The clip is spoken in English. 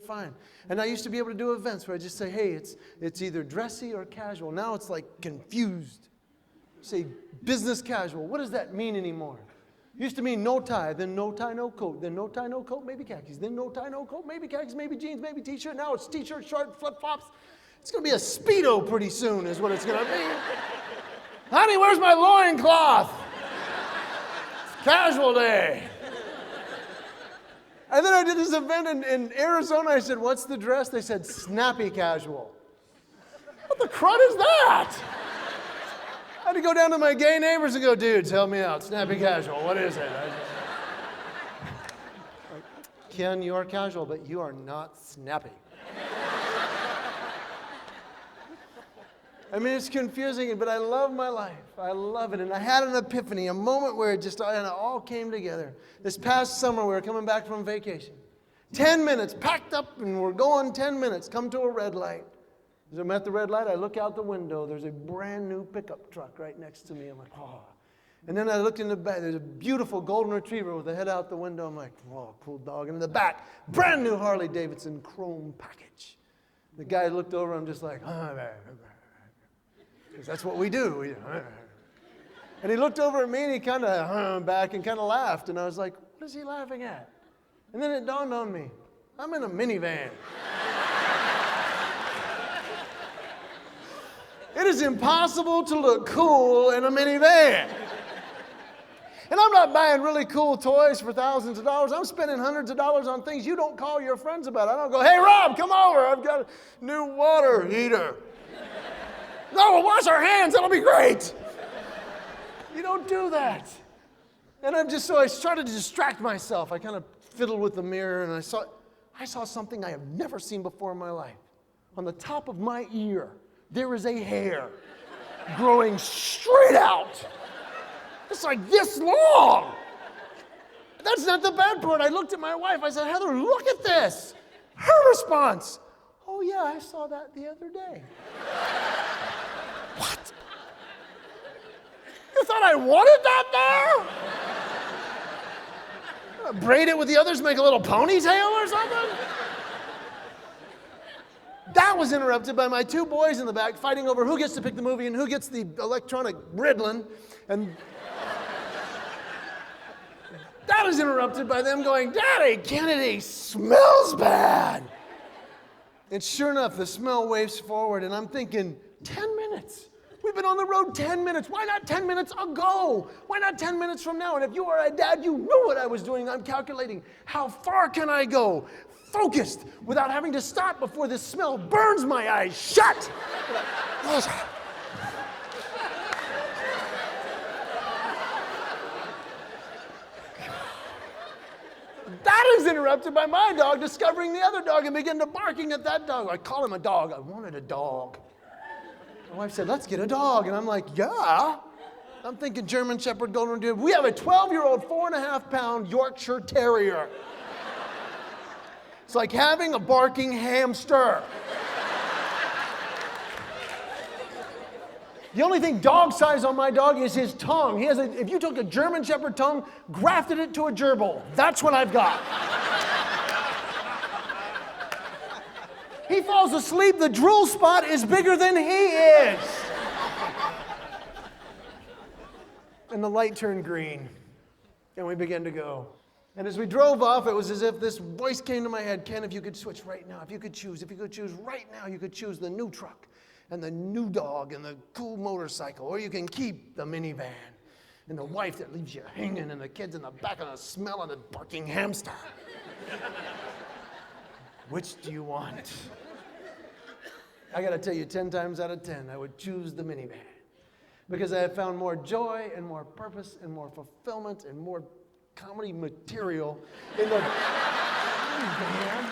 fine. And I used to be able to do events where I just say, hey, it's either dressy or casual. Now it's like confused. Say business casual. What does that mean anymore? Used to mean no tie, then no tie, no coat, then no tie, no coat, maybe khakis, then no tie, no coat, maybe khakis, maybe jeans, maybe t-shirt. Now it's t-shirt, short, flip-flops. It's going to be a Speedo pretty soon is what it's going to be. Honey, where's my loincloth? It's casual day. And then I did this event in Arizona. I said, what's the dress? They said, snappy casual. What the crud is that? I had to go down to my gay neighbors and go, dudes, help me out. Snappy casual, what is it? Ken, you are casual, but you are not snappy. I mean, it's confusing, but I love my life. I love it. And I had an epiphany, a moment where it all came together. This past summer, we were coming back from vacation. 10 minutes, packed up, and we're going 10 minutes, come to a red light. As I'm at the red light, I look out the window. There's a brand new pickup truck right next to me. I'm like, oh. And then I looked in the back. There's a beautiful golden retriever with the head out the window. I'm like, oh, cool dog. And in the back, brand new Harley Davidson chrome package. The guy looked over. I'm just like, because that's what we do. And he looked over at me and he kind of hung back and kind of laughed. And I was like, what is he laughing at? And then it dawned on me, I'm in a minivan. It is impossible to look cool in a minivan. And I'm not buying really cool toys for thousands of dollars. I'm spending hundreds of dollars on things you don't call your friends about. I don't go, hey, Rob, come over. I've got a new water heater. No, we'll wash our hands. That'll be great. You don't do that. And I started to distract myself. I kind of fiddled with the mirror, and I saw something I have never seen before in my life. On the top of my ear, there is a hair growing straight out. It's like this long. That's not the bad part. I looked at my wife. I said, Heather, look at this. Her response, oh, yeah, I saw that the other day. What? You thought I wanted that there? Braid it with the others, make a little ponytail or something? That was interrupted by my two boys in the back fighting over who gets to pick the movie and who gets the electronic Ritalin. And that was interrupted by them going, Daddy, Kennedy smells bad. And sure enough, the smell waves forward, and I'm thinking, 10 minutes. We've been on the road 10 minutes. Why not 10 minutes ago? Why not 10 minutes from now? And if you are a dad, you know what I was doing. I'm calculating how far can I go, focused, without having to stop before this smell burns my eyes shut. That is interrupted by my dog discovering the other dog and begin to barking at that dog. I call him a dog. I wanted a dog. My wife said, let's get a dog. And I'm like, yeah. I'm thinking German Shepherd, Golden Retriever. We have a 12-year-old, 4.5-pound Yorkshire Terrier. It's like having a barking hamster. The only thing dog size on my dog is his tongue. If you took a German Shepherd tongue, grafted it to a gerbil, that's what I've got. He falls asleep, the drool spot is bigger than he is. And the light turned green, and we began to go. And as we drove off, it was as if this voice came to my head, Ken, if you could switch right now, if you could choose right now, you could choose the new truck and the new dog and the cool motorcycle, or you can keep the minivan and the wife that leaves you hanging and the kids in the back and the smell of the barking hamster. Which do you want? I got to tell you, 10 times out of 10, I would choose the minivan because I have found more joy and more purpose and more fulfillment and more comedy material in the minivan